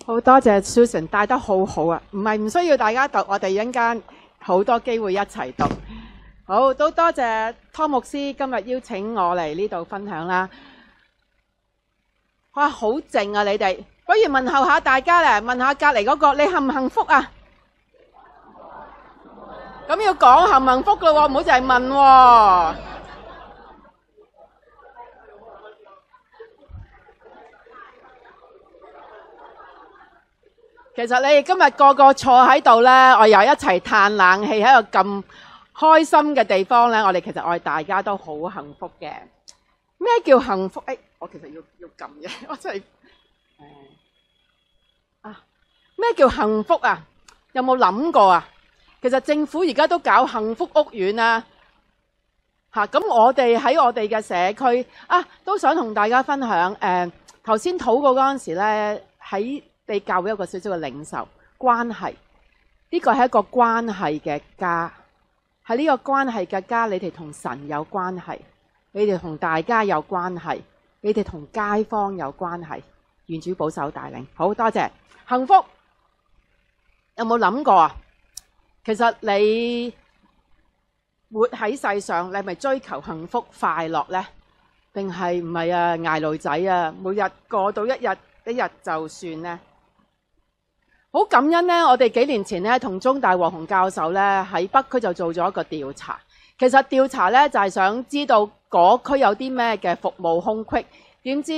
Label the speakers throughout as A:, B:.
A: 好多謝 Susan 帶得好好啊，唔係唔需要大家讀，我哋一陣間好多機會一齊讀。好，都多謝湯牧師今日邀請我嚟呢度分享啦。哇，好靜啊你哋，不如問候下大家咧，問下隔離嗰個你幸唔幸福啊？咁要講幸唔幸福噶喎，唔好淨係問喎。其實你哋今日個個坐喺度咧，我又一齊嘆冷氣喺個咁開心嘅地方咧，我哋大家都好幸福嘅。咩叫幸福？我其實要撳嘅，我真係咩叫幸福啊？有冇諗過啊？其實政府而家都搞幸福屋苑啊，咁我哋喺我哋嘅社區都想同大家分享。頭先禱告嗰陣時咧，喺你教會有個少少嘅領受關係，呢個係一個關係嘅家。喺呢個關係嘅家，你哋同神有關係，你哋同大家有關係，你哋同街坊有關係。願主保守帶領，好多謝。幸福有冇諗過啊？其實你活喺世上，你係咪追求幸福快樂呢？定係唔係啊？捱女仔啊，每日過到一日就算呢？好感恩呢，我哋幾年前呢，同中大黃洪教授呢喺北區就做咗一個調查。其實調查呢，就係想知道嗰區有啲咩嘅服務空隙。點知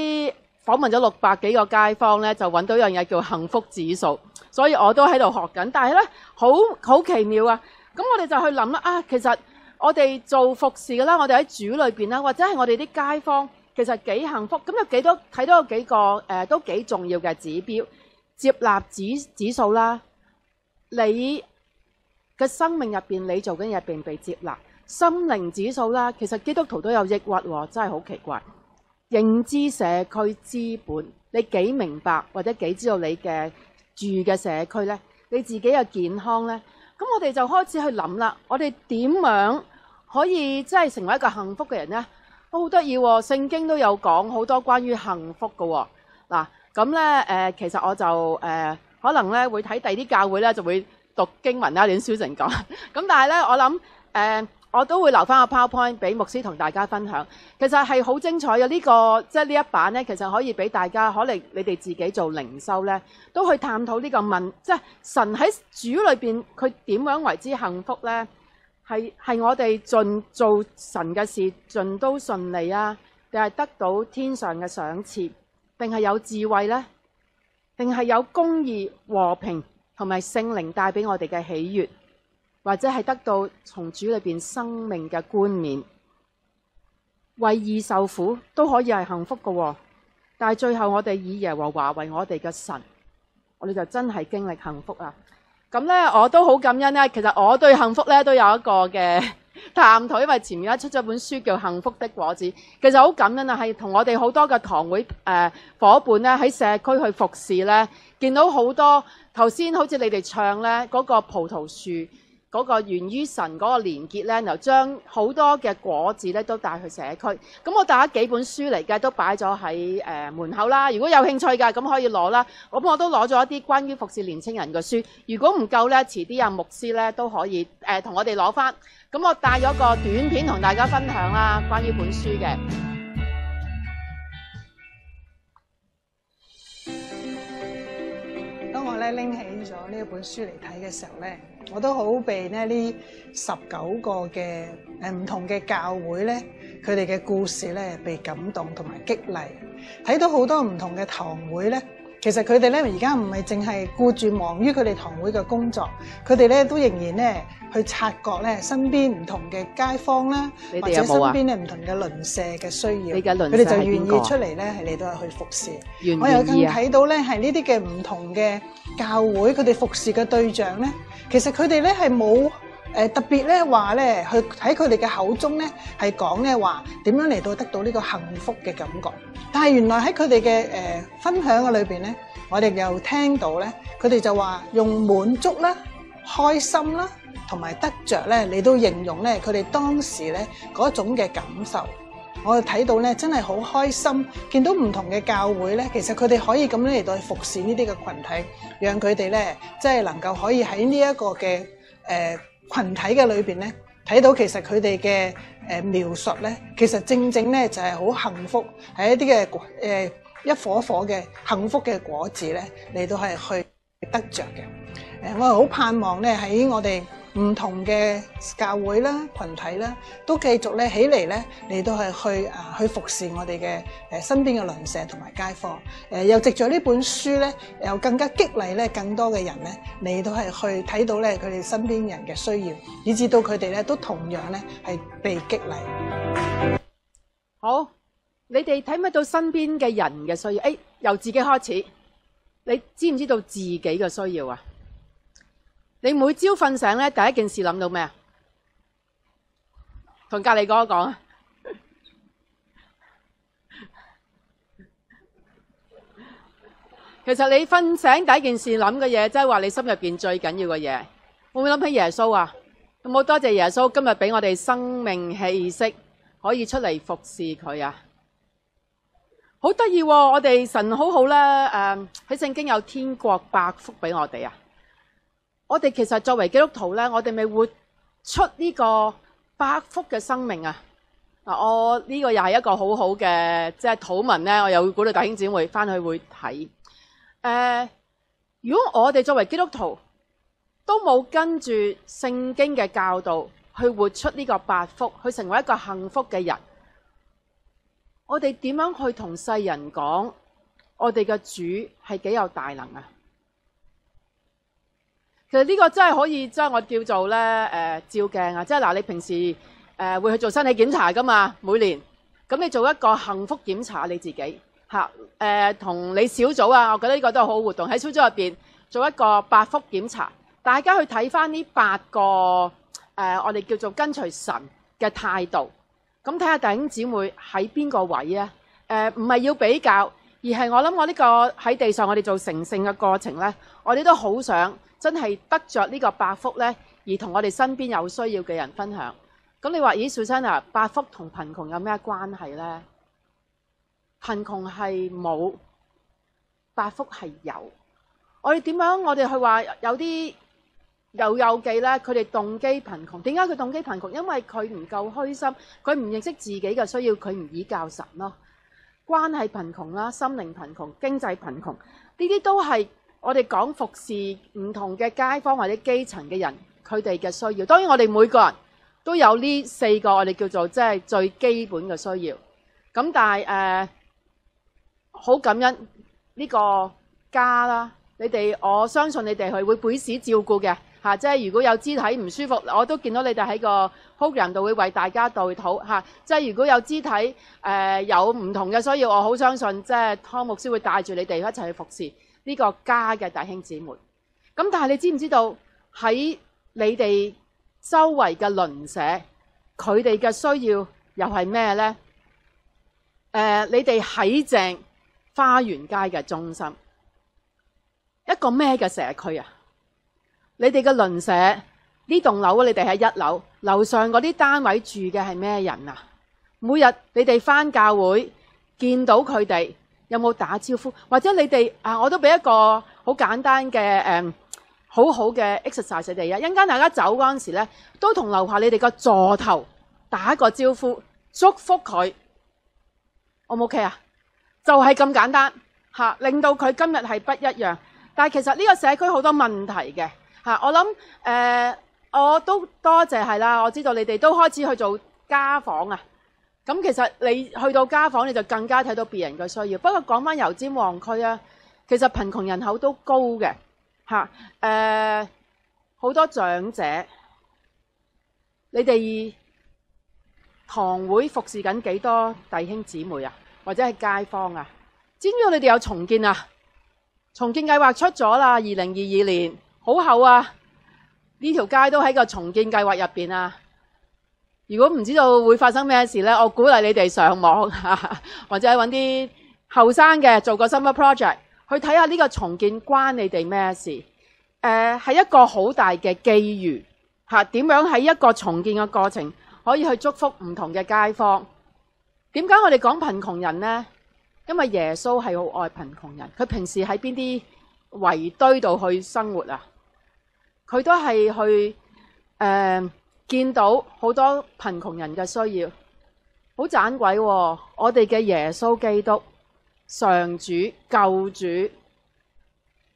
A: 訪問咗600幾個街坊呢，就揾到一樣嘢叫幸福指數。所以我都喺度學緊，但係呢，好奇妙啊！咁我哋就去諗啦，其實我哋做服侍嘅啦，我哋喺主裏邊啦，或者係我哋啲街坊，其實幾幸福。咁有幾多睇到有幾個都幾重要嘅指標。接納指數啦，你嘅生命入邊，你做緊嘢並被接納。心靈指數啦，其實基督徒都有抑鬱喎，真係好奇怪。認知社區資本，你幾明白或者幾知道你嘅住嘅社區呢？你自己嘅健康呢？咁我哋就開始去諗啦，我哋點樣可以即係成為一個幸福嘅人呢？好得意喎，聖經都有講好多關於幸福㗎喎。嗱，咁咧其實我就可能咧會睇第二啲教會咧就會讀經文啦，連小成講。咁但係咧我諗我都會留翻個 PowerPoint 俾牧師同大家分享。其實係好精彩嘅呢個，即係呢一版咧，其實可以俾大家，可能你哋自己做靈修咧，都去探討呢個問，即係神喺主裏邊佢點樣為之幸福咧？係我哋盡做神嘅事盡都順利啊，定係得到天上嘅賞賜？定係有智慧呢？定係有公義、和平同埋聖靈帶俾我哋嘅喜悅，或者係得到從主裏邊生命嘅冠冕，為義受苦都可以係幸福嘅。但係最後我哋以耶和華為我哋嘅神，我哋就真係經歷幸福啦。咁咧我都好感恩咧。其實我對幸福咧都有一個嘅探討，因為前面出咗本書叫《幸福的果子》，其實好感恩啊，係同我哋好多嘅堂會伙伴咧喺社區去服侍咧，見到好多頭先好似你哋唱咧嗰個葡萄樹嗰個源於神嗰個連結咧，然後將好多嘅果子咧都帶去社區。咁我帶咗幾本書嚟嘅，都擺咗喺門口啦。如果有興趣嘅，咁可以攞啦。咁我都攞咗一啲關於服侍年青人嘅書。如果唔夠咧，遲啲有牧師咧都可以同我哋攞翻。咁我帶咗個短片同大家分享啦，關於本書嘅。
B: 當我咧拎起咗呢一本書嚟睇嘅時候咧，我都好被呢19個嘅唔同嘅教會咧，佢哋嘅故事咧被感動同埋激勵，睇到好多唔同嘅堂會咧。其實佢哋咧而家唔係淨係顧住忙於佢哋堂會嘅工作，佢哋咧都仍然咧去察覺咧身邊唔同嘅街坊啦，或者身邊咧唔同嘅鄰舍嘅需要，佢哋就願意出嚟咧係嚟到去服侍。我又更睇到咧係呢啲嘅唔同嘅教會，佢哋服侍嘅對象咧，其實佢哋咧係冇特別咧話咧去喺佢哋嘅口中咧係講咧話點樣嚟到得到呢個幸福嘅感覺。但係原來喺佢哋嘅分享嘅裏邊咧，我哋又聽到咧，佢哋就話用滿足啦、開心啦同埋得着咧嚟到形容咧佢哋當時咧嗰種嘅感受。我哋睇到咧，真係好開心，見到唔同嘅教會咧，其實佢哋可以咁樣嚟到去服侍呢啲嘅群體，讓佢哋咧，即係能夠可以喺呢一個嘅群體嘅裏邊咧，睇到其實佢哋嘅描述咧，其實正正咧就係好幸福，係一啲嘅一顆顆嘅幸福嘅果子咧，嚟到係去得着嘅。我係好盼望咧喺我哋唔同嘅教會啦、群體啦，都繼續咧起嚟咧嚟到係去服侍我哋嘅身邊嘅鄰舍同埋街坊。又藉著呢本書咧，又更加激勵咧更多嘅人咧嚟到係去睇到咧佢哋身邊人嘅需要，以至到佢哋咧都同樣咧係被激勵。
A: 好，你哋睇唔睇到身邊嘅人嘅需要？由自己開始，你知唔知道自己嘅需要啊？你每朝瞓醒咧，第一件事諗到咩啊？同隔離嗰個講啊！其實你瞓醒第一件事諗嘅嘢，即係話你心入邊最緊要嘅嘢，會唔會諗起耶穌啊？有冇多謝耶穌今日俾我哋生命氣息，可以出嚟服侍佢啊？好得意喎！我哋神好好啦，喺聖經有天國百福俾我哋啊！我哋其實作為基督徒咧，我哋咪活出呢個百福嘅生命啊！我呢個又係一個好好嘅即係禱文咧，我又會鼓勵弟兄姊妹翻去會睇。如果我哋作為基督徒都冇跟住聖經嘅教導去活出呢個百福，去成為一個幸福嘅人，我哋點樣去同世人講我哋嘅主係幾有大能啊？其實呢個真係可以，即係我叫做咧照鏡啊！即係嗱，你平時會去做身體檢查噶嘛，每年咁你做一個幸福檢查你自己嚇，同你小組啊，我覺得呢個都係好活動，喺小組入邊做一個百福檢查，大家去睇翻呢8個我哋叫做跟隨神嘅態度，咁睇下弟兄姊妹喺邊個位啊？唔係要比較，而係我諗我呢個喺地上我哋做成聖嘅過程咧，我哋都好想真係得着呢個百福咧，而同我哋身邊有需要嘅人分享。咁你話咦，小新啊，百福同貧窮有咩關係咧？貧窮係冇，百福係有。我哋點樣？我哋去話有啲有記咧，佢哋動機貧窮。點解佢動機貧窮？因為佢唔夠虛心，佢唔認識自己嘅需要，佢唔倚教神咯。關係貧窮啦，心靈貧窮，經濟貧窮，呢啲都係我哋講服侍唔同嘅街坊或者基層嘅人，佢哋嘅需要。當然我哋每個人都有呢4個我哋叫做即係最基本嘅需要。咁但係好感恩呢個家啦，你哋我相信你哋係會彼此照顧嘅嚇。即係如果有肢體唔舒服，我都見到你哋喺個 program 度會為大家代禱嚇。即係如果有肢體有唔同嘅需要，我好相信即係湯牧師會帶住你哋一齊去服侍呢個家嘅弟兄姊妹。咁但係你知唔知道喺你哋周圍嘅鄰舍，佢哋嘅需要又係咩咧？你哋喺正花園街嘅中心，一個咩嘅社區啊？你哋嘅鄰舍呢棟樓，你哋喺1樓，樓上嗰啲單位住嘅係咩人啊？每日你哋返教會見到佢哋，有冇打招呼？或者你哋我都俾一個好簡單嘅好好嘅 exercise 你哋啊！一陣間大家走嗰陣時咧，都同樓下你哋個座頭打個招呼，祝福佢。O 唔 OK 啊？就係咁簡單嚇，令到佢今日係不一樣。但係其實呢個社區好多問題嘅嚇，我諗我都多謝係啦。我知道你哋都開始去做家訪啊。咁其實你去到家訪，你就更加睇到別人嘅需要。不過講翻油尖旺區啊，其實貧窮人口都高嘅嚇，好多長者，你哋堂會服侍緊幾多弟兄姊妹啊？或者係街坊啊？知唔知道你哋有重建啊？重建計劃出咗啦，2022年好厚啊！呢條街都喺個重建計劃入邊啊！如果唔知道會發生咩事咧，我鼓勵你哋上網或者揾啲後生嘅做個 summer project 去睇下呢個重建關你哋咩事？係一個好大嘅機遇嚇，點樣喺一個重建嘅過程可以去祝福唔同嘅街坊？點解我哋講貧窮人呢？因為耶穌係好愛貧窮人，佢平時喺邊啲圍堆度去生活啊？佢都係去見到好多貧窮人嘅需要，好盞鬼喎！我哋嘅耶穌基督上主救主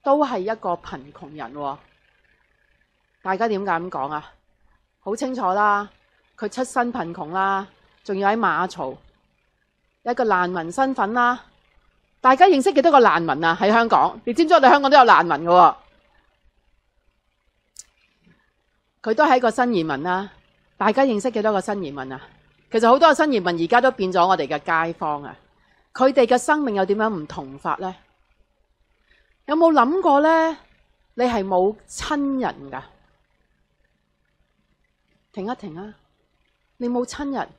A: 都係一個貧窮人喎。大家點解咁講啊？好清楚啦，佢出身貧窮啦，仲要喺馬槽，一個難民身份啦。大家認識幾多個難民啊？喺香港，你知唔知我哋香港都有難民㗎喎？佢都係一個新移民啦。大家認識幾多個新移民啊？其實好多個新移民而家都變咗我哋嘅街坊啊。佢哋嘅生命又點樣唔同法呢？有冇諗過呢？你係冇親人㗎？停一停啊！你冇親人，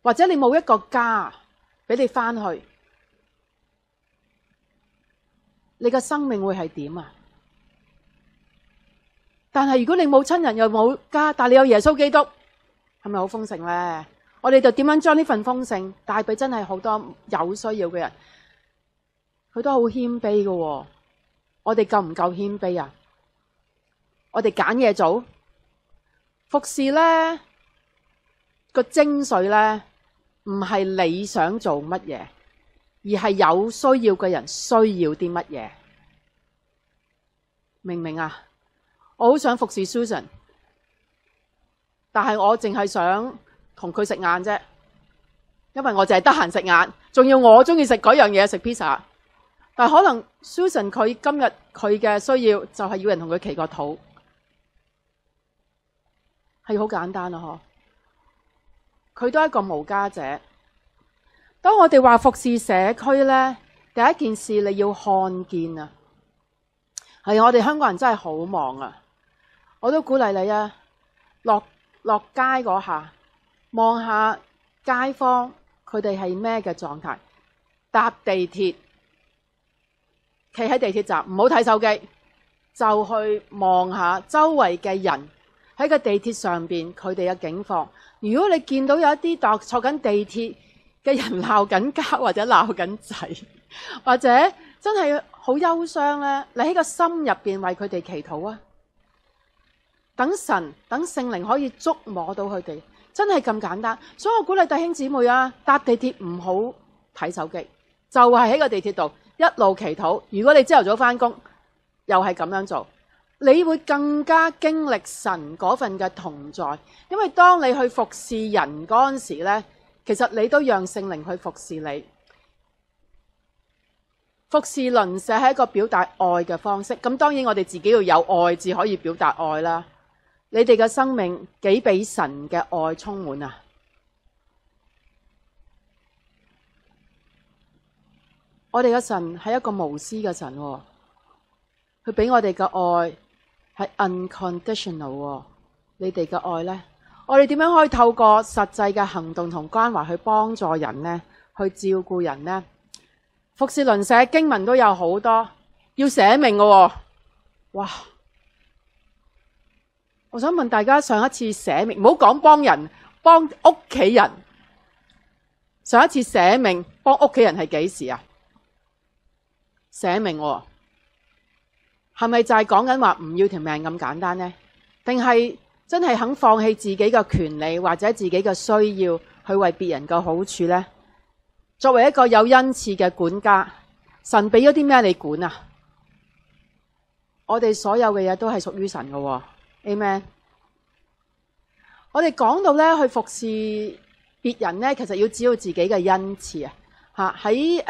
A: 或者你冇一個家俾你返去，你嘅生命會係點啊？但係如果你冇親人又冇家，但係你有耶穌基督，係咪好豐盛咧？我哋就點樣將呢份豐盛帶俾真係好多有需要嘅人？佢都好謙卑嘅。我哋夠唔夠謙卑啊？我哋揀嘢做，服侍咧個精髓咧，唔係你想做乜嘢，而係有需要嘅人需要啲乜嘢，明唔明啊？我好想服侍 Susan， 但係我淨係想同佢食晏啫，因為我淨係得閒食晏，仲要我中意食嗰樣嘢，食 pizza。但係可能 Susan 佢今日佢嘅需要就係要人同佢祈個禱，係好簡單啊！佢都係一個無家者。當我哋話服侍社區咧，第一件事你要看見啊，係我哋香港人真係好忙啊！我都鼓勵你啊，落街嗰下望下街坊佢哋係咩嘅狀態，搭地鐵，企喺地鐵站唔好睇手機，就去望下周圍嘅人喺個地鐵上邊佢哋嘅境況。如果你見到有一啲坐緊地鐵嘅人鬧緊交或者鬧緊仔，或者真係好憂傷咧，你喺個心入邊為佢哋祈禱啊！等神等聖靈可以觸摸到佢哋，真係咁簡單。所以我鼓勵弟兄姊妹啊，搭地鐵唔好睇手機，就係喺個地鐵度一路祈禱。如果你朝頭早返工又係咁樣做，你會更加經歷神嗰份嘅同在。因為當你去服侍人嗰陣時咧，其實你都讓聖靈去服侍你。服侍鄰舍係一個表達愛嘅方式。咁當然我哋自己要有愛至可以表達愛啦。你哋嘅生命幾俾神嘅愛充滿啊！我哋嘅神係一個無私嘅神，佢俾我哋嘅愛係 unconditional。你哋嘅愛呢？我哋點樣可以透過實際嘅行動同關懷去幫助人呢？去照顧人呢？服侍鄰舍經文都有好多要捨命嘅。哇！我想問大家，上一次捨命，唔好講幫人，幫屋企人，上一次捨命幫屋企人係幾時啊？捨命喎，係咪就係講緊話唔要條命咁簡單呢？定係真係肯放棄自己嘅權利或者自己嘅需要去為別人嘅好處呢？作為一個有恩賜嘅管家，神俾咗啲咩你管啊？我哋所有嘅嘢都係屬於神嘅。Amen。我哋講到咧去服侍別人咧，其實要知道自己嘅恩賜啊！嚇喺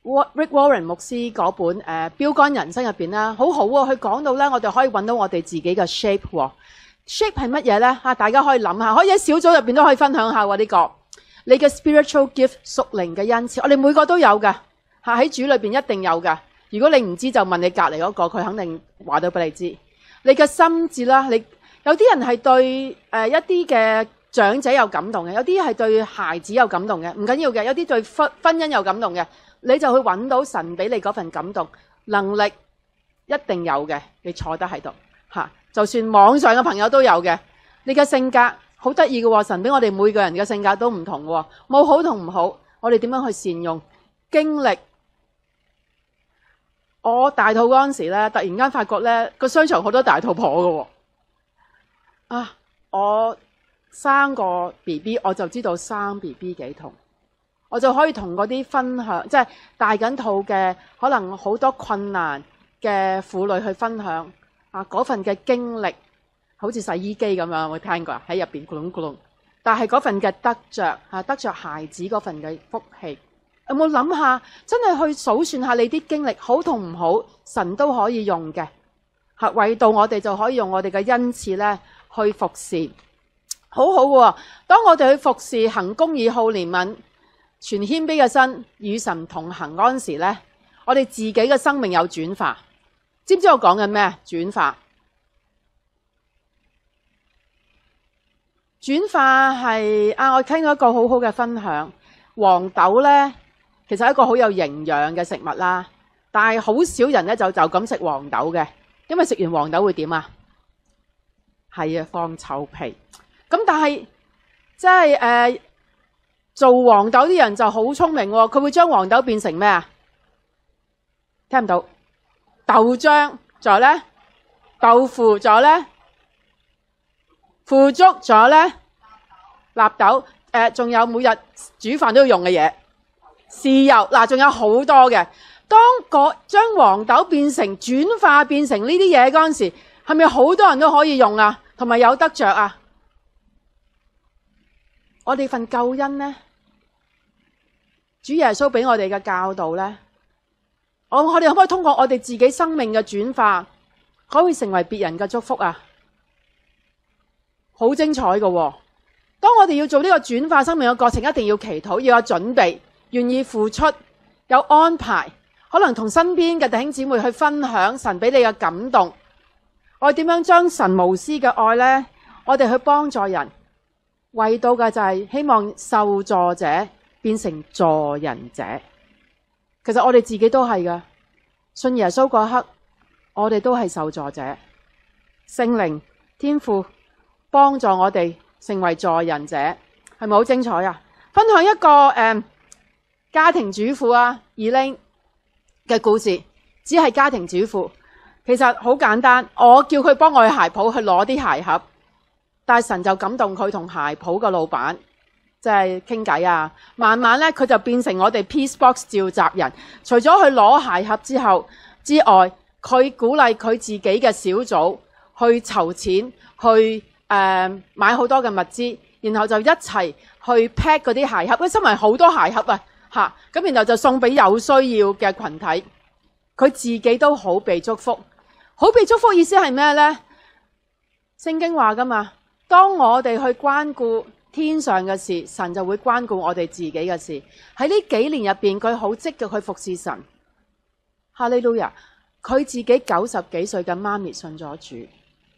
A: Rick Warren 牧師嗰本標竿人生入邊啦，好好喎！佢講到咧，我哋可以揾到我哋自己嘅 shape 喎。shape 係乜嘢咧？嚇，大家可以諗下，可以喺小組入邊都可以分享下喎呢個。你嘅 spiritual gift 屬靈嘅恩賜，我哋每個都有㗎嚇，喺主裏邊一定有㗎。如果你唔知就問你隔離嗰個，佢肯定話到俾你知。你嘅心智啦，你有啲人係對一啲嘅長者有感動嘅，有啲係對孩子有感動嘅，唔緊要嘅。有啲對婚姻有感動嘅，你就去揾到神俾你嗰份感動能力，一定有嘅。你坐得喺度嚇，就算網上嘅朋友都有嘅。你嘅性格好得意嘅喎，神俾我哋每個人嘅性格都唔同喎，冇好同唔好，我哋點樣去善用經歷？我大肚嗰陣時咧，突然間發覺咧個商場好多大肚婆嘅喎，我生個 BB 我就知道生 BB 幾痛，我就可以同嗰啲分享，即係大緊肚嘅可能好多困難嘅婦女去分享嗰份嘅經歷，好似洗衣機咁樣，有冇聽過啊？喺入邊咕隆咕隆，但係嗰份嘅得着孩子嗰份嘅福氣，有冇諗下？真係去數算下你啲經歷好同唔好，神都可以用嘅。為到我哋就可以用我哋嘅恩賜咧去服侍，好好喎。當我哋去服侍、行公義、好憐憫、存謙卑嘅心，與神同行嗰陣時咧，我哋自己嘅生命有轉化。知唔知我講緊咩？轉化，轉化係我聽到一個好好嘅分享。黃豆咧，其實係一個好有營養嘅食物啦，但係好少人咧就咁食黃豆嘅，因為食完黃豆會點啊？係啊，放臭屁。咁但係即係做黃豆啲人就好聰明喎，佢會將黃豆變成咩啊？聽唔到？豆漿，仲有咧豆腐，仲有咧腐竹，仲有咧納豆，仲有每日煮飯都要用嘅嘢，豉油，嗱，仲有好多嘅。當將黃豆轉化變成呢啲嘢嗰陣時，係咪好多人都可以用啊？同埋有得着啊？我哋份救恩呢，主耶穌俾我哋嘅教導呢，我哋可唔可以通過我哋自己生命嘅轉化，可以成為別人嘅祝福啊？好精彩嘅喎！當我哋要做呢個轉化生命嘅過程，一定要祈禱，要有準備，願意付出，有安排，可能同身邊嘅弟兄姊妹去分享神俾你嘅感動。我哋點樣將神無私嘅愛呢？我哋去幫助人，為到嘅就係希望受助者變成助人者。其實我哋自己都係噶，信耶穌嗰刻，我哋都係受助者。聖靈天父幫助我哋成為助人者，係咪好精彩啊？分享一個家庭主婦Elaine 嘅故事，只係家庭主婦，其實好簡單。我叫佢幫我去鞋鋪去攞啲鞋盒，但係神就感動佢同鞋鋪嘅老闆即係傾偈慢慢咧佢就變成我哋 Peace Box 召集人。除咗去攞鞋盒之外，佢鼓勵佢自己嘅小組去籌錢，去買好多嘅物資，然後就一齊去 pack 嗰啲鞋盒，因為收埋好多鞋盒咁然後就送俾有需要嘅群體。佢自己都好被祝福，好被祝福意思係咩呢？聖經話噶嘛，當我哋去關顧天上嘅事，神就會關顧我哋自己嘅事。喺呢幾年入邊，佢好積極去服侍神。哈利路亞！佢自己90幾歲嘅媽咪信咗主，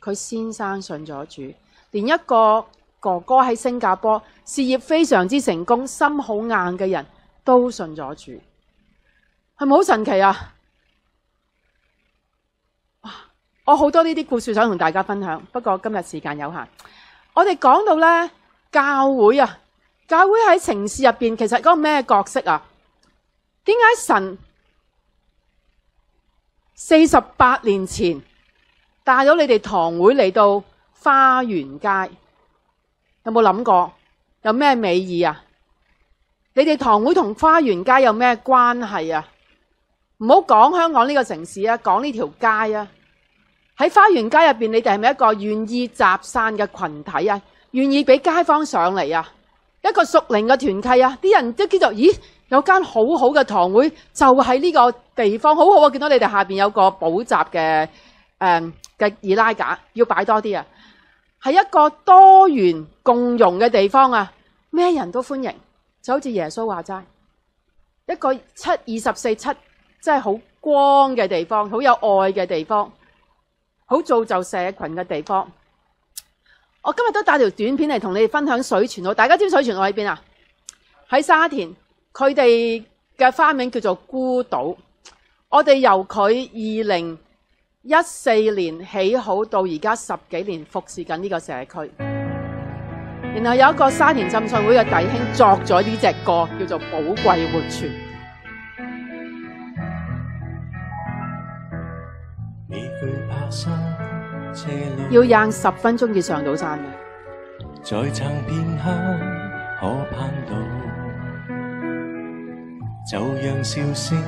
A: 佢先生信咗主，連一個哥哥喺新加坡事業非常之成功、心好硬嘅人都信咗主，係咪好神奇啊？我好多呢啲故事想同大家分享，不過今日時間有限。我哋講到咧教會教會喺城市入邊其實嗰個咩角色啊？點解神48年前帶咗你哋堂會嚟到花園街？有冇諗過有咩美意啊？你哋堂會同花園街有咩關係啊？唔好講香港呢個城市講呢條街喺花園街入邊，你哋係咪一個願意集散嘅群體願意俾街坊上嚟一個屬靈嘅團契啲人都叫做咦，有間好好嘅堂會就喺呢個地方，好好啊！見到你哋下邊有個補習嘅易拉架，要擺多啲係一個多元共融嘅地方咩人都歡迎，就好似耶穌話齋，一個24/7即係好光嘅地方，好有愛嘅地方，好造就社群嘅地方。我今日都帶條短片嚟同你哋分享水泉澳。大家知唔知水泉澳喺邊啊？喺沙田，佢哋嘅花名叫做孤島。我哋由佢2014年起好到而家10幾年服侍緊呢個社區。然後有一個沙田浸信會嘅弟兄作咗呢隻歌，叫做《寶貴活泉》。要行10分鐘至上到山嘅。
C: 再撐片刻可攀到，就讓笑聲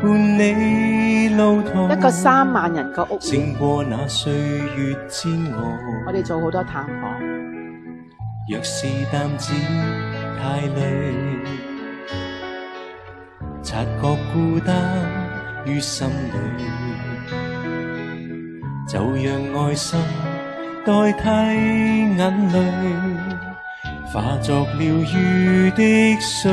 C: 伴你路途。
A: 一個3萬人嘅屋苑，
C: 勝過那歲月煎熬。
A: 我哋做好多探訪。
C: 若是擔子太累，察覺孤單於心裏，就讓愛心代替眼淚，化作療癒的水。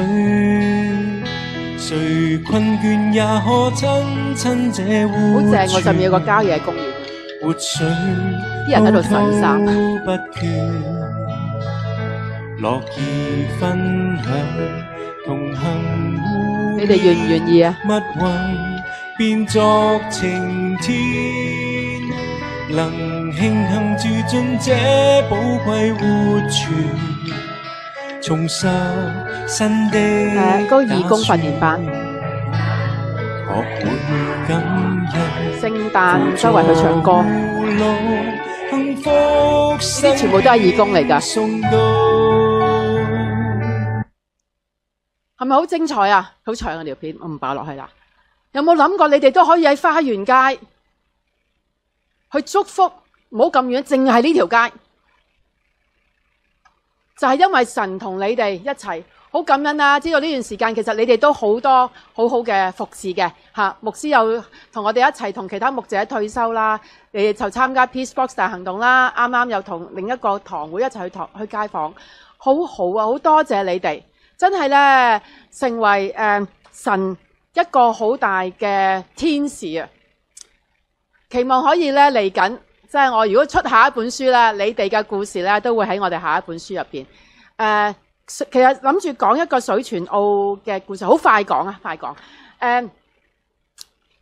C: 誰困倦也可親親這活
A: 好正，我上面有個郊野公園，
C: 活水
A: 啲人喺度洗衫。
C: 不倦，樂意分享同行。
A: 你哋願唔願意啊？
C: 密雲變作晴天，能慶幸住進這寶貴活泉，重拾新的
A: 嗰個義工訓練班，
C: 學會感恩，
A: 聖誕周圍去唱歌，
C: 幸福
A: 啲全部都係義工嚟㗎，係咪好精彩啊？好長嘅條片，我唔擺落去啦。有冇諗過你哋都可以喺花園街去祝福？唔好咁遠，淨係呢條街，就係因為神同你哋一齊，好感恩啊！知道呢段時間其實你哋都好多好好嘅服侍嘅嚇，牧師又同我哋一齊同其他牧者退休啦，你哋就參加 Peace Box 大行動啦，啱啱又同另一個堂會一齊去街訪，好好啊！好多謝你哋，真係咧成為神一個好大嘅天使啊！期望可以咧嚟緊。即係我如果出下一本書咧，你哋嘅故事咧都會喺我哋下一本書入邊。其實諗住講一個水泉澳嘅故事，好快講啊，快講。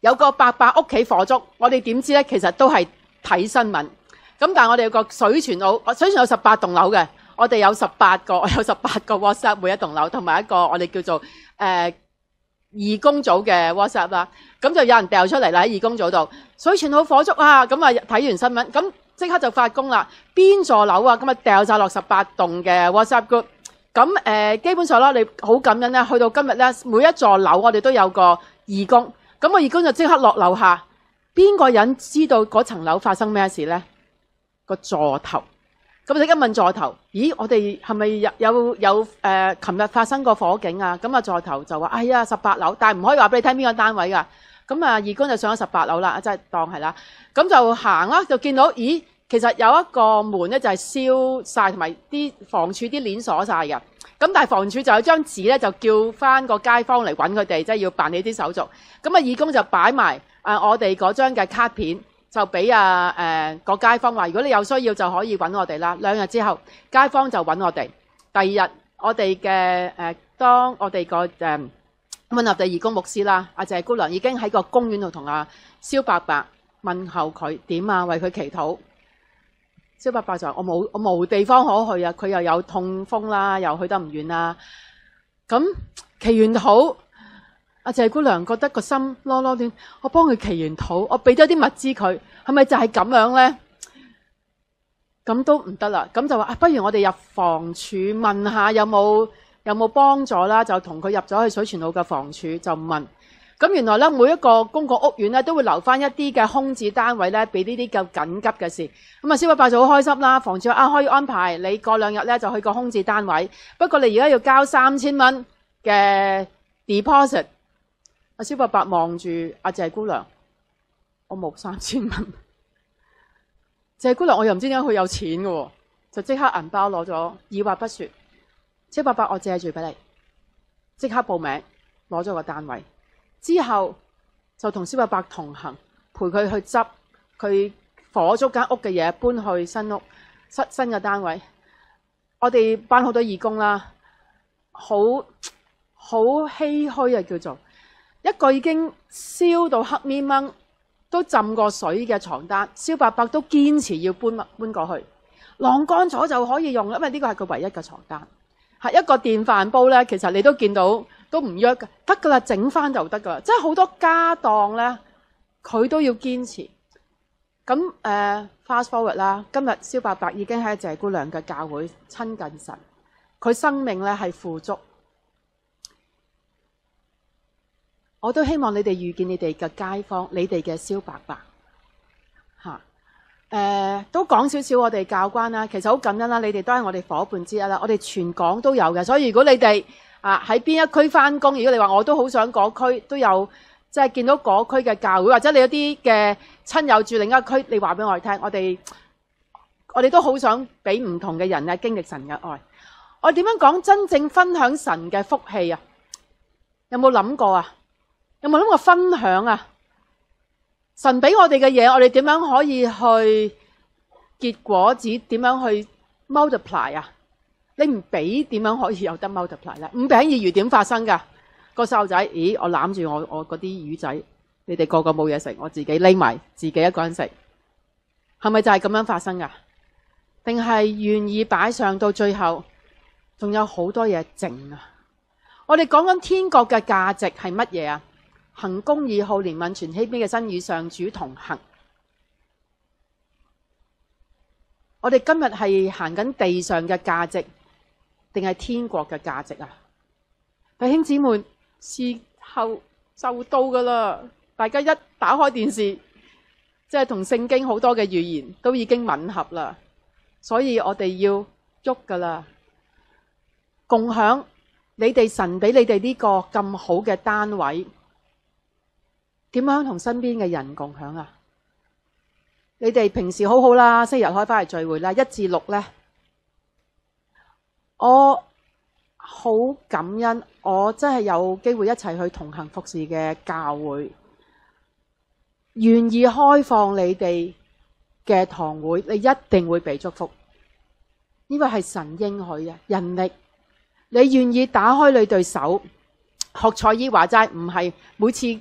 A: 有個伯伯屋企火燭，我哋點知咧？其實都係睇新聞。咁但係我哋有個水泉澳有18棟樓嘅，我哋有18個 WhatsApp 每一棟樓，同埋一個我哋叫做義工組嘅 WhatsApp 啦，咁就有人掉出嚟啦喺義工組度，水泉澳火燭啊！咁啊睇完新聞，咁即刻就發工啦。邊座樓啊？咁啊掉晒落18棟嘅 WhatsApp group。咁基本上啦，你好感恩咧，去到今日咧，每一座樓我哋都有個義工。咁個義工就即刻落樓下，邊個人知道嗰層樓發生咩事咧？個座頭。咁即刻問座頭，咦？我哋係咪有琴日發生過火警啊？咁啊座頭就話：哎呀，18樓，但係唔可以話俾你聽邊個單位㗎。咁啊義工就上咗18樓啦，即係當係啦。咁就行啦，就見到，咦？其實有一個門咧就係燒晒，同埋啲房署啲鏈鎖晒嘅。咁但係房署就有張紙咧，就叫翻個街坊嚟揾佢哋，即係要辦理啲手續。咁啊義工就擺埋我哋嗰張嘅卡片。就俾個街坊話，如果你有需要就可以揾我哋啦。2日之後，街坊就揾我哋。第2日，我哋嘅當我哋個溫合地義工牧師啦，阿謝姑娘已經喺個公園度同阿蕭伯伯問候佢點啊，為佢祈禱。蕭伯伯就話：我冇地方可去啊，佢又有痛風啦，又去得唔遠啦。咁祈完禱。阿謝姑娘覺得個心囉囉攣，我幫佢祈完禱，我俾咗啲物資佢，係咪就係咁樣咧？咁都唔得啦，咁就話不如我哋入房署問下有冇幫助啦，就同佢入咗去水泉澳嘅房署就問。咁原來咧每一個公共屋苑咧都會留翻一啲嘅空置單位咧，俾呢啲咁緊急嘅事。咁啊，蕭伯伯就好開心啦，房署可以安排你過2日咧就去個空置單位，不過你而家要交3000蚊嘅 deposit。阿蕭伯伯望住阿謝姑娘，我冇3000蚊。謝姑娘我又唔知點解佢有錢嘅喎，就即刻銀包攞咗，二話不說，蕭伯伯我借住俾你，即刻報名攞咗個單位，之後就同蕭伯伯同行，陪佢去執佢火燭間屋嘅嘢，搬去新屋新嘅單位。我哋班好多義工啦，好唏噓啊，叫做。一個已經燒到黑咪掹，都浸過水嘅床單，蕭伯伯都堅持要搬過去。晾乾咗就可以用，因為呢個係佢唯一嘅床單。係一個電飯煲咧，其實你都見到都唔喐嘅，得噶啦，整翻就得噶啦。即係好多家當咧，佢都要堅持。咁fast forward 啦，今日蕭伯伯已經喺謝姑娘嘅教會親近神，佢生命咧係富足。我都希望你哋遇見你哋嘅街坊，你哋嘅蕭伯伯嚇。都講少少我哋教關啦，其實好感恩啦，你哋都係我哋伙伴之一啦。我哋全港都有嘅，所以如果你哋喺邊一區翻工，如果你話我都好想嗰區都有，即係見到嗰區嘅教會，或者你有啲嘅親友住另一區，你話俾我哋聽，我哋都好想俾唔同嘅人經歷神嘅愛。我點樣講真正分享神嘅福氣啊？有冇諗過啊？有冇諗過分享啊？神俾我哋嘅嘢，我哋點樣可以去結果子？點樣去 multiply 啊？你唔俾點樣可以有得 multiply 咧？五餅二魚點發生噶？個細路仔，咦？我攬住我嗰啲魚仔，你哋個個冇嘢食，我自己匿埋，自己一個人食，係咪就係咁樣發生噶？定係願意擺上到最後，仲有好多嘢剩啊？我哋講緊天國嘅價值係乜嘢啊？行公義、好憐憫、存謙卑嘅心，與上主同行。我哋今日係行緊地上嘅價值，定係天國嘅價值啊？弟兄姊妹，時候就到噶啦！大家一打開電視，即係同聖經好多嘅預言都已經吻合啦，所以我哋要喐噶啦，共享你哋神俾你哋呢個咁好嘅單位。點樣同身邊嘅人共享啊？你哋平時好好啦，星期日開返嚟聚會啦，1至6呢，我好感恩，我真係有機會一齊去同行服侍嘅教會，願意開放你哋嘅堂會，你一定會被祝福。呢個係神應許嘅人力，你願意打開你對手，學蔡姨話齋，唔係每次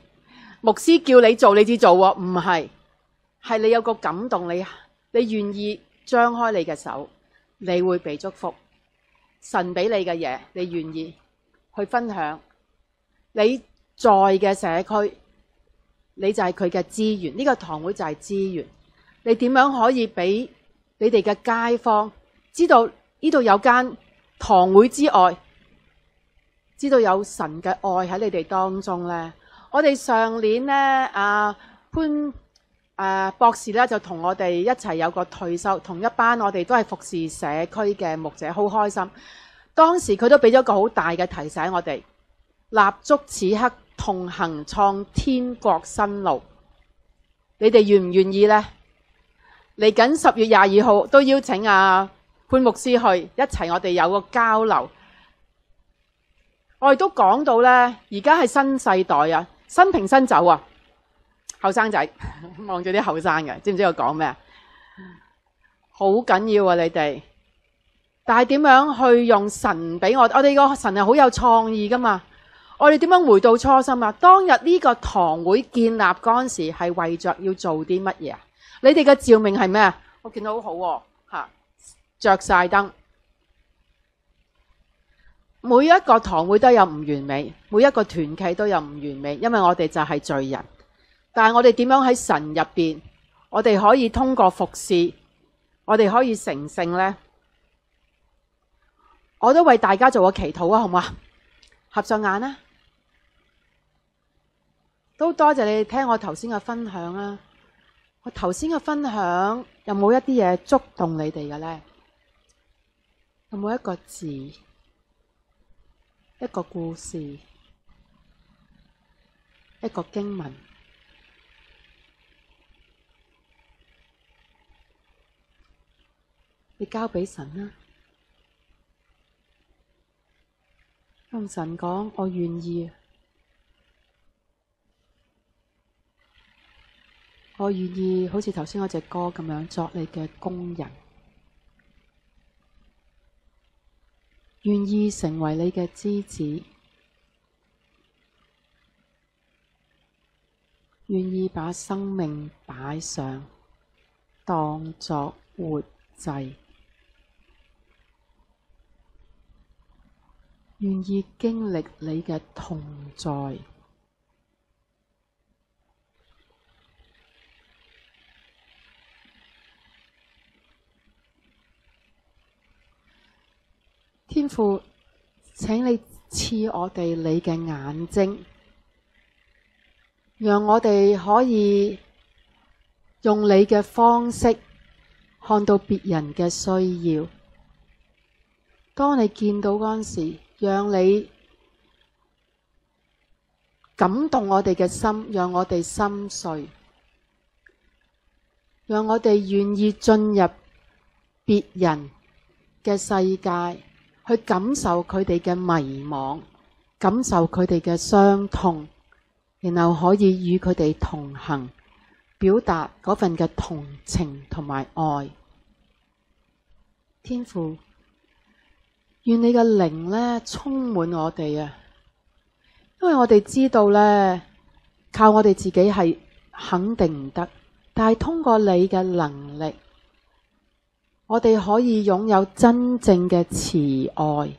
A: 牧師叫你做你至做喎，唔係，係你有個感動，你願意張開你嘅手，你會被祝福。神俾你嘅嘢，你願意去分享。你在嘅社區，你就係佢嘅資源，呢個堂會就係資源。你點樣可以俾你哋嘅街坊知道呢度有間堂會之外，知道有神嘅愛喺你哋當中呢？我哋上年呢，潘博士咧就同我哋一齊有個退休，同一班我哋都係服侍社區嘅牧者，好開心。當時佢都俾咗個好大嘅提醒我哋，立足此刻同行創天國新路。你哋願唔願意呢？嚟緊10月22號都邀請潘牧師去一齊，我哋有個交流。我哋都講到呢，而家係新世代啊！新瓶新酒啊，後生仔望住啲後生嘅，知唔知我講咩啊？好緊要啊！你哋，但係點樣去用神俾我哋個神係好有創意噶嘛？我哋點樣回到初心啊？當日呢個堂會建立嗰陣時，係為着要做啲乜嘢啊？你哋嘅召命係咩啊？我見到好好喎，着晒燈。每一個堂會都有唔完美，每一個團契都有唔完美，因為我哋就係罪人。但係我哋點樣喺神入邊，我哋可以通過服侍，我哋可以成聖呢？我都為大家做個祈禱啊，好唔好啊？合上眼啦，都多謝你哋聽我頭先嘅分享啊！我頭先嘅分享有冇一啲嘢觸動你哋嘅呢？有冇一個字？一個故事，一個經文，你交俾神啦。同神講，我願意，我願意好似頭先嗰隻歌咁樣作你嘅工人。願意成為你嘅枝子，願意把生命擺上，當作活祭。願意經歷你嘅同在。天父，請你賜我哋你嘅眼睛，讓我哋可以用你嘅方式看到別人嘅需要。當你見到嗰陣時，讓你感動我哋嘅心，讓我哋心碎，讓我哋願意進入別人嘅世界，去感受佢哋嘅迷惘，感受佢哋嘅傷痛，然後可以與佢哋同行，表達嗰份嘅同情同埋愛。天父，願你嘅靈咧充滿我哋啊！因為我哋知道咧，靠我哋自己係肯定唔得，但係通過你嘅能力，我哋可以擁有真正嘅慈愛。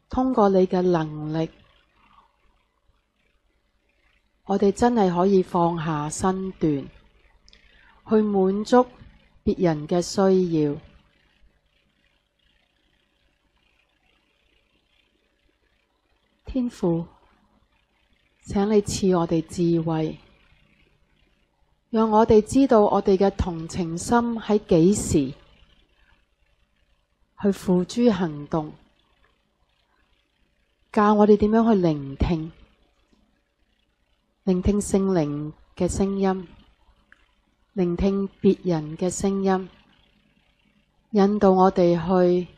A: 通過你嘅能力，我哋真係可以放下身段，去滿足別人嘅需要。天父，請你賜我哋智慧，讓我哋知道我哋嘅同情心喺幾時去付諸行動，教我哋點樣去聆聽聖靈嘅聲音，聆聽別人嘅聲音，引導我哋去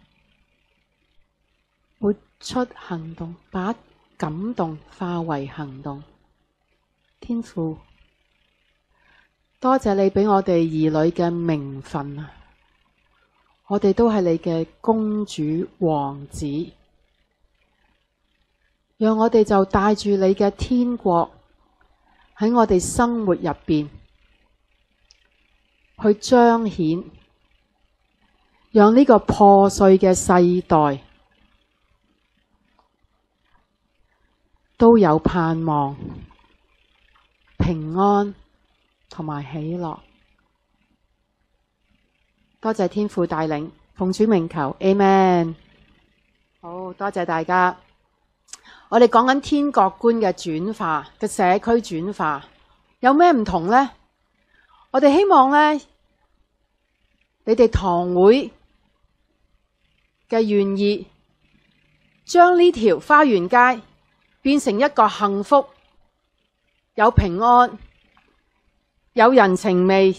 A: 活出行動，把感動化為行動。天父，多謝你俾我哋兒女嘅名分啊！我哋都係你嘅公主王子，讓我哋就帶住你嘅天國喺我哋生活入邊去彰顯，讓呢個破碎嘅世代都有盼望、平安同埋喜樂。多謝天父帶領，奉主名求 Amen。 好多謝大家。我哋講緊天國觀嘅轉化，嘅社區轉化有咩唔同呢？我哋希望呢，你哋堂會嘅願意將呢條花園街變成一個幸福、有平安、有人情味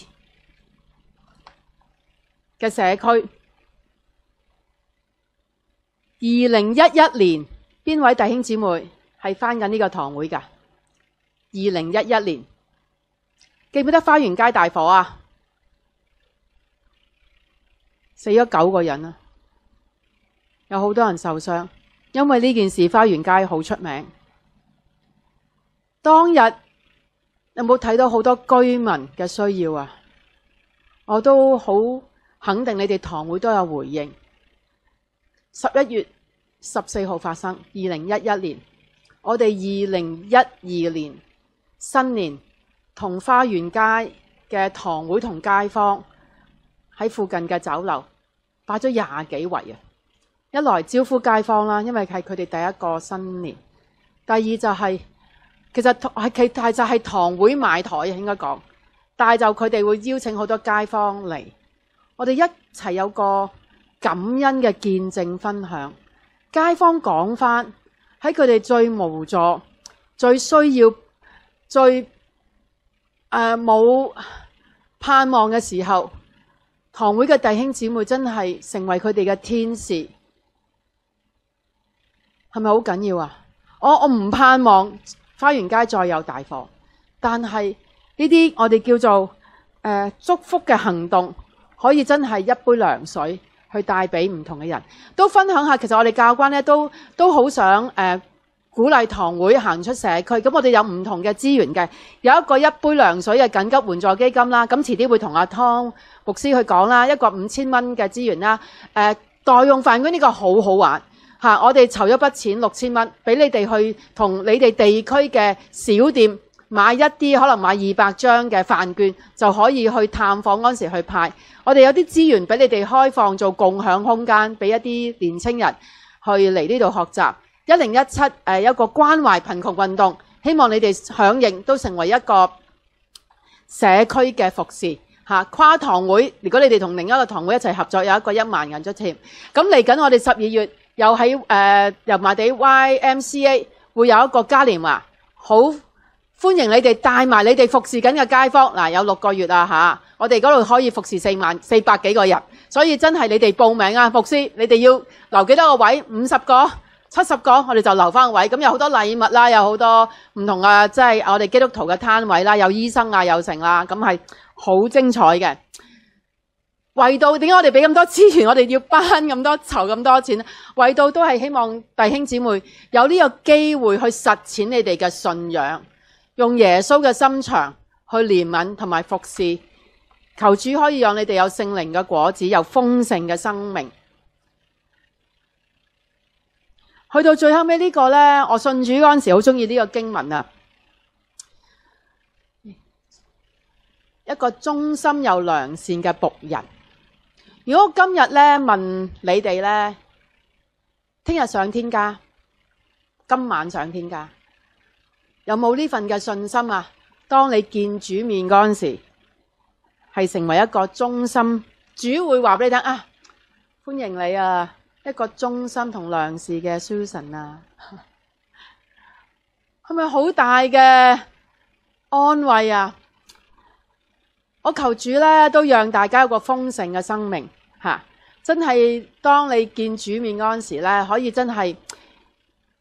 A: 嘅社區。2011年，邊位弟兄姊妹係返緊呢個堂會㗎？2011年，記唔記得花園街大火啊？死咗9個人啊，有好多人受傷，因為呢件事花園街好出名。當日有冇睇到好多居民嘅需要啊？我都好肯定你哋堂會都有回應。11月14號發生，2011年，我哋2012年新年同花園街嘅堂會同街坊喺附近嘅酒樓擺咗20幾圍啊！一來招呼街坊啦，因為係佢哋第一個新年；第二就係、其實就係堂會買台應該講，但係就佢哋會邀請好多街坊嚟，我哋一齊有個感恩嘅見證分享。街坊講返喺佢哋最無助、最需要、最冇盼望嘅時候，堂會嘅弟兄姊妹真係成為佢哋嘅天使，係咪好緊要啊？我唔盼望花園街再有大火，但係呢啲我哋叫做祝福嘅行動，可以真係一杯涼水去帶俾唔同嘅人，都分享下。其實我哋教官咧都好想鼓勵堂會行出社區。咁我哋有唔同嘅資源嘅，有一個一杯涼水嘅緊急援助基金啦。咁遲啲會同阿湯牧師去講啦，一個5000蚊嘅資源啦。代用飯館呢個好好玩，我哋籌咗筆錢6000蚊，俾你哋去同你哋地區嘅小店買一啲，可能買200張嘅飯券，就可以去探訪嗰時去派。我哋有啲資源俾你哋開放做共享空間，俾一啲年青人去嚟呢度學習。1017有一個關懷貧窮運動，希望你哋響應，都成為一個社區嘅服侍。跨堂會，如果你哋同另一個堂會一齊合作，有一個1萬人津貼。咁嚟緊我哋12月又喺油麻地 YMCA 會有一個嘉年華，好歡迎你哋帶埋你哋服侍緊嘅街坊。有6個月啊我哋嗰度可以服侍400幾個人，所以真係你哋報名啊，服侍你哋要留幾多個位？50個、70個，我哋就留翻個位。咁有好多禮物啦，有好多唔同嘅，即係我哋基督徒嘅攤位啦，有醫生啊，有成啦，咁係好精彩嘅。為到點解我哋俾咁多資源，我哋要搬咁多籌咁多錢？為到都係希望弟兄姊妹有呢個機會去實踐你哋嘅信仰，用耶穌嘅心腸去憐憫同埋服侍。求主可以讓你哋有聖靈嘅果子，有豐盛嘅生命。去到最後尾呢個呢，我信主嗰陣時好中意呢個經文啊！一個忠心又良善嘅僕人。如果今日呢問你哋呢，聽日上天家，今晚上天家，有冇呢份嘅信心啊？當你見主面嗰陣時，係成為一個忠心，主會話俾你聽啊，歡迎你啊，一個忠心同良善嘅 Susan 啊，係咪好大嘅安慰啊？我求主咧都讓大家有個豐盛嘅生命真係當你見主面嗰陣時咧，可以真係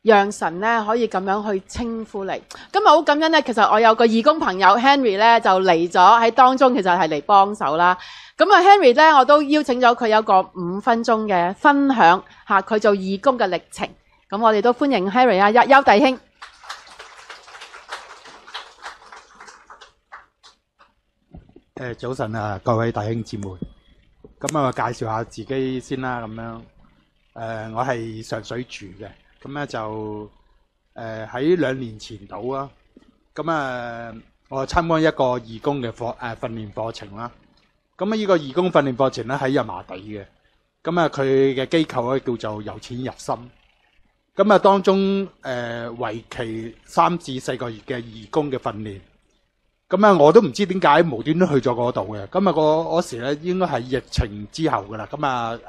A: 讓神咧可以咁樣去稱呼你。今日好感恩咧，其實我有個義工朋友 Henry 咧就嚟咗喺當中，其實係嚟幫手啦。咁啊 Henry 咧，我都邀請咗佢有個5分鐘嘅分享佢做義工嘅歷程。咁我哋都歡迎 Henry 啊，一休弟兄。
D: 早晨啊，各位弟兄姊妹，咁啊介紹下自己先啦，咁樣我係上水住嘅，咁咧就喺2年前到啦，咁我參加一個義工嘅訓練課程啦，咁呢個義工訓練課程咧喺油麻地嘅，咁佢嘅機構咧叫做由淺入深，咁當中為期3至4個月嘅義工嘅訓練。咁我都唔知點解無端端去咗嗰度嘅。咁嗰時咧應該係疫情之後噶啦。咁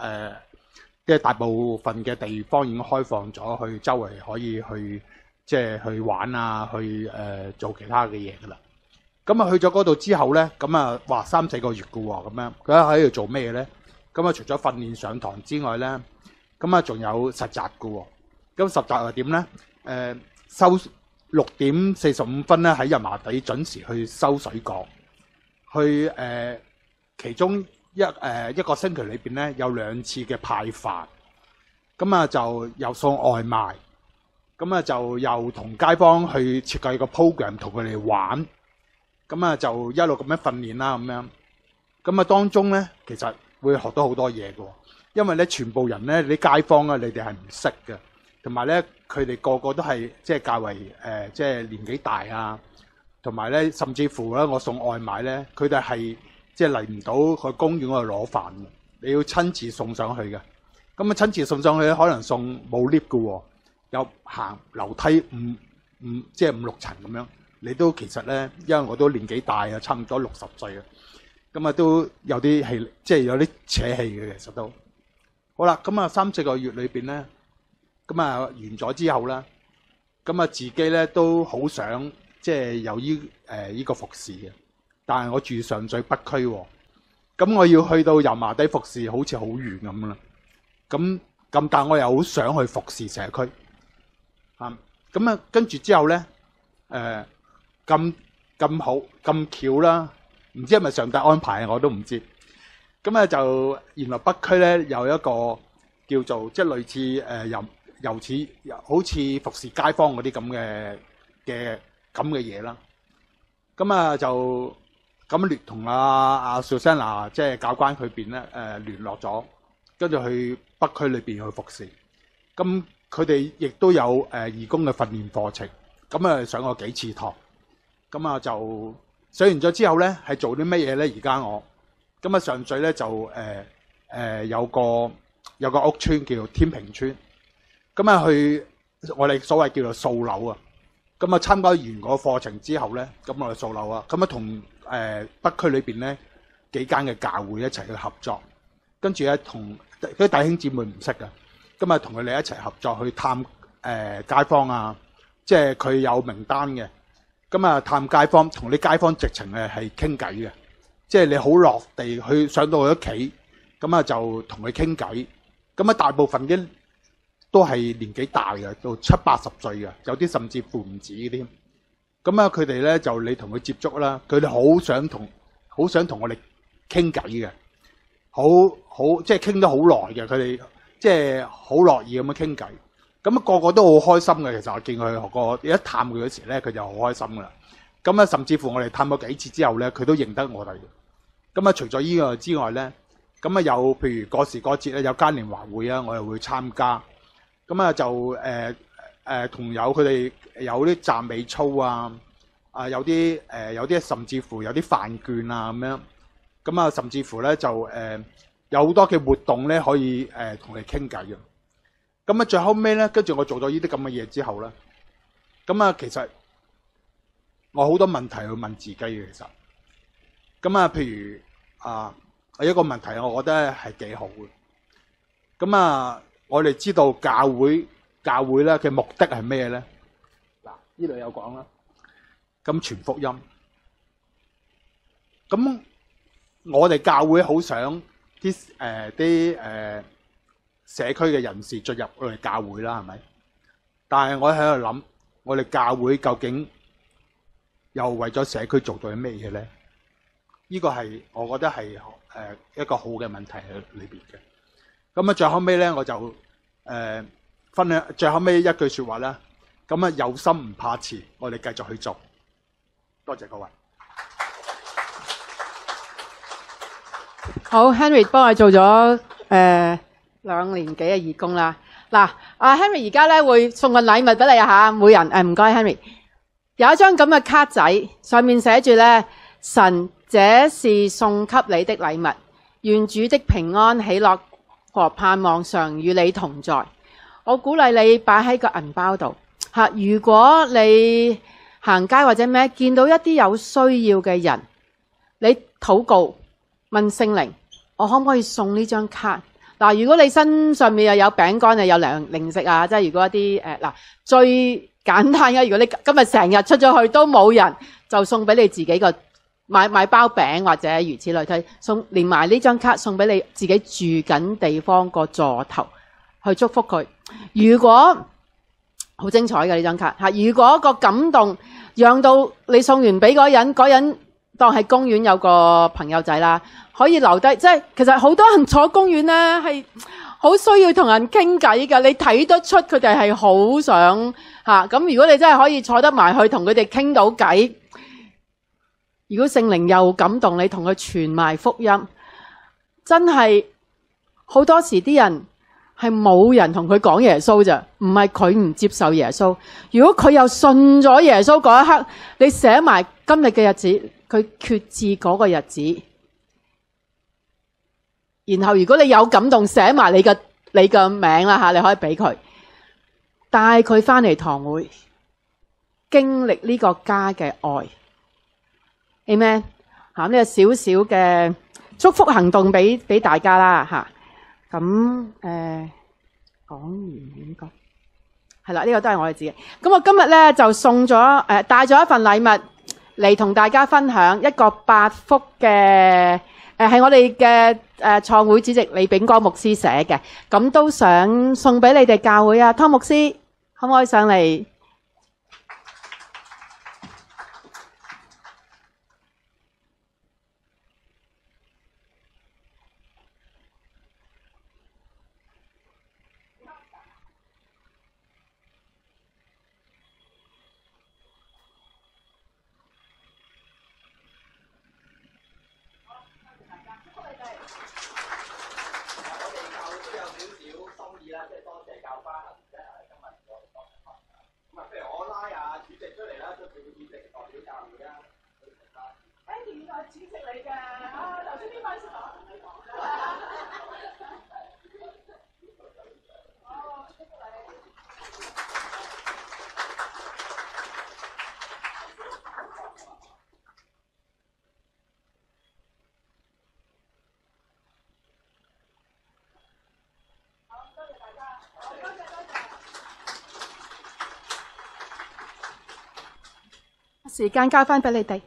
D: 即係大部分嘅地方已經開放咗，去周圍可以去即係去玩啊，去做其他嘅嘢噶啦。咁去咗嗰度之後咧，咁話3、4個月噶喎。咁樣佢喺度做咩咧？咁除咗訓練上堂之外咧，咁仲有實習噶喎。咁實習係點咧？收6點45分咧喺油麻地準時去收水角，去其中一個星期裏邊咧有2次嘅派飯，咁就又送外賣，咁就又同街坊去設計個 program 同佢哋玩，咁就一路咁樣訓練啦咁樣，咁當中咧其實會學到好多嘢嘅，因為咧全部人咧啲街坊啊你哋係唔識嘅，同埋咧。佢哋個個都係即係較為即係年紀大啊，同埋咧甚至乎咧我送外賣咧，佢哋係即係嚟唔到去公園嗰度攞飯嘅，你要親自送上去嘅。咁親自送上去可能送冇 lift 嘅喎，有行樓梯即係5、6層咁樣。你都其實咧，因為我都年紀大啊，差唔多60歲啊，咁都有啲氣，即係有啲扯氣嘅其實都。好啦，咁3、4個月裏邊咧。咁完咗之後啦，咁自己咧都好想即係有依個服侍嘅，但係我住上水北區喎，咁我要去到油麻地服侍，好似好遠咁啦。咁但我又好想去服侍社區，咁跟住之後咧，咁好咁巧啦，唔知係咪上帝安排我都唔知。咁就原來北區咧有一個叫做即係類似由此好似服侍街坊嗰啲咁嘅嘢啦，咁就咁聯同阿 Susanna 即係教官佢邊咧聯絡咗，跟住去北區裏邊去服侍。咁佢哋亦都有義工嘅訓練課程，咁啊上過幾次堂，咁啊就上完咗之後咧，係做啲乜嘢咧？而家我咁啊上水咧就有個屋村叫做天平村，咁啊去我哋所謂叫做掃樓啊，咁啊參加完個課程之後咧，咁我哋掃樓啊，咁啊同北區裏邊咧幾間嘅教會一齊去合作，跟住咧同啲弟兄姊妹唔識嘅，咁啊同佢哋一齊合作去探街坊啊，即係佢有名單嘅，咁啊探街坊，同啲街坊直情係傾偈嘅，即係你好落地去上到佢屋企，咁啊就同佢傾偈，咁啊大部分嘅都係年紀大嘅，到70-80歲嘅，有啲甚至乎唔止添。咁啊，佢哋咧就你同佢接觸啦，佢哋好想同我哋傾偈嘅，好即係傾得好耐嘅，佢哋即係好樂意咁樣傾偈。咁啊，個個都好開心嘅。其實我見佢一探佢嗰時咧，佢就好開心噶啦。咁啊，甚至乎我哋探過幾次之後咧，佢都認得我哋。咁啊，除咗呢個之外咧，咁啊有譬如過時過節咧，有嘉年華會啊，我又會參加。咁啊就同佢哋有啲讚美操啊，有啲甚至乎有啲飯券啊咁樣，咁啊甚至乎咧就有好多嘅活動咧可以同你傾偈嘅。咁啊最後尾咧，跟住我做咗呢啲咁嘅嘢之後咧，咁啊其實我好多問題去問自己嘅，其實咁啊譬如一個問題，我覺得係幾好嘅。咁啊我哋知道教會咧嘅目的係咩咧？嗱，呢度有講啦。咁傳福音。咁我哋教會好想啲社區嘅人士進入我哋教會啦，係咪？但係我喺度諗，我哋教會究竟又為咗社區做到啲咩嘢咧？呢個係我覺得係一個好嘅問題喺裏邊嘅。咁啊，最後尾咧，我就分享最後尾一句説話啦。咁啊，有心唔怕遲，我哋繼續去做。多謝各位。
A: 好 ，Henry 幫我做咗2年幾嘅義工啦。嗱，阿 Henry 而家咧會送個禮物俾你啊嚇，每人唔該 Henry。有一張咁嘅卡仔，上面寫住咧：神，這是送給你的禮物，願主的平安喜樂和盼望常與你同在。我鼓勵你擺喺個銀包度嚇。如果你行街或者咩，見到一啲有需要嘅人，你禱告問聖靈，我可唔可以送呢張卡？嗱，如果你身上面又有餅乾又有零食啊，即係如果一啲最簡單嘅，如果你今日成日出咗去都冇人，就送俾你自己個買包餅或者如此類推，連埋呢張卡送俾你自己住緊地方個座頭去祝福佢。如果好精彩嘅呢張卡嚇，如果個感動讓到你送完俾嗰人當係公園有個朋友仔啦，可以留低。即係其實好多人坐公園咧係好需要同人傾偈㗎，你睇得出佢哋係好想嚇。咁如果你真係可以坐得埋去同佢哋傾到偈，如果聖靈又感動你同佢傳埋福音，真係好多時啲人係冇人同佢講耶穌咋，唔係佢唔接受耶穌。如果佢又信咗耶穌嗰一刻，你寫埋今日嘅日子，佢決志嗰個日子，然後如果你有感動寫埋你嘅名啦吓，你可以俾佢帶佢翻嚟堂會，經歷呢個家嘅愛。Amen 吓，呢個少少嘅祝福行動俾大家啦吓。咁講完應該係啦，呢個都係我哋自己。咁我今日咧就送咗帶咗一份禮物嚟同大家分享，一個8福嘅係我哋嘅創會主席李炳光牧師寫嘅，咁都想送俾你哋教會啊。湯牧師可唔可以上嚟？
E: 我哋教會都有少少心意啦，即係多謝教花
A: 主席嚟嘅，頭先邊位先講？同你講。祝福你。時間交翻俾你哋。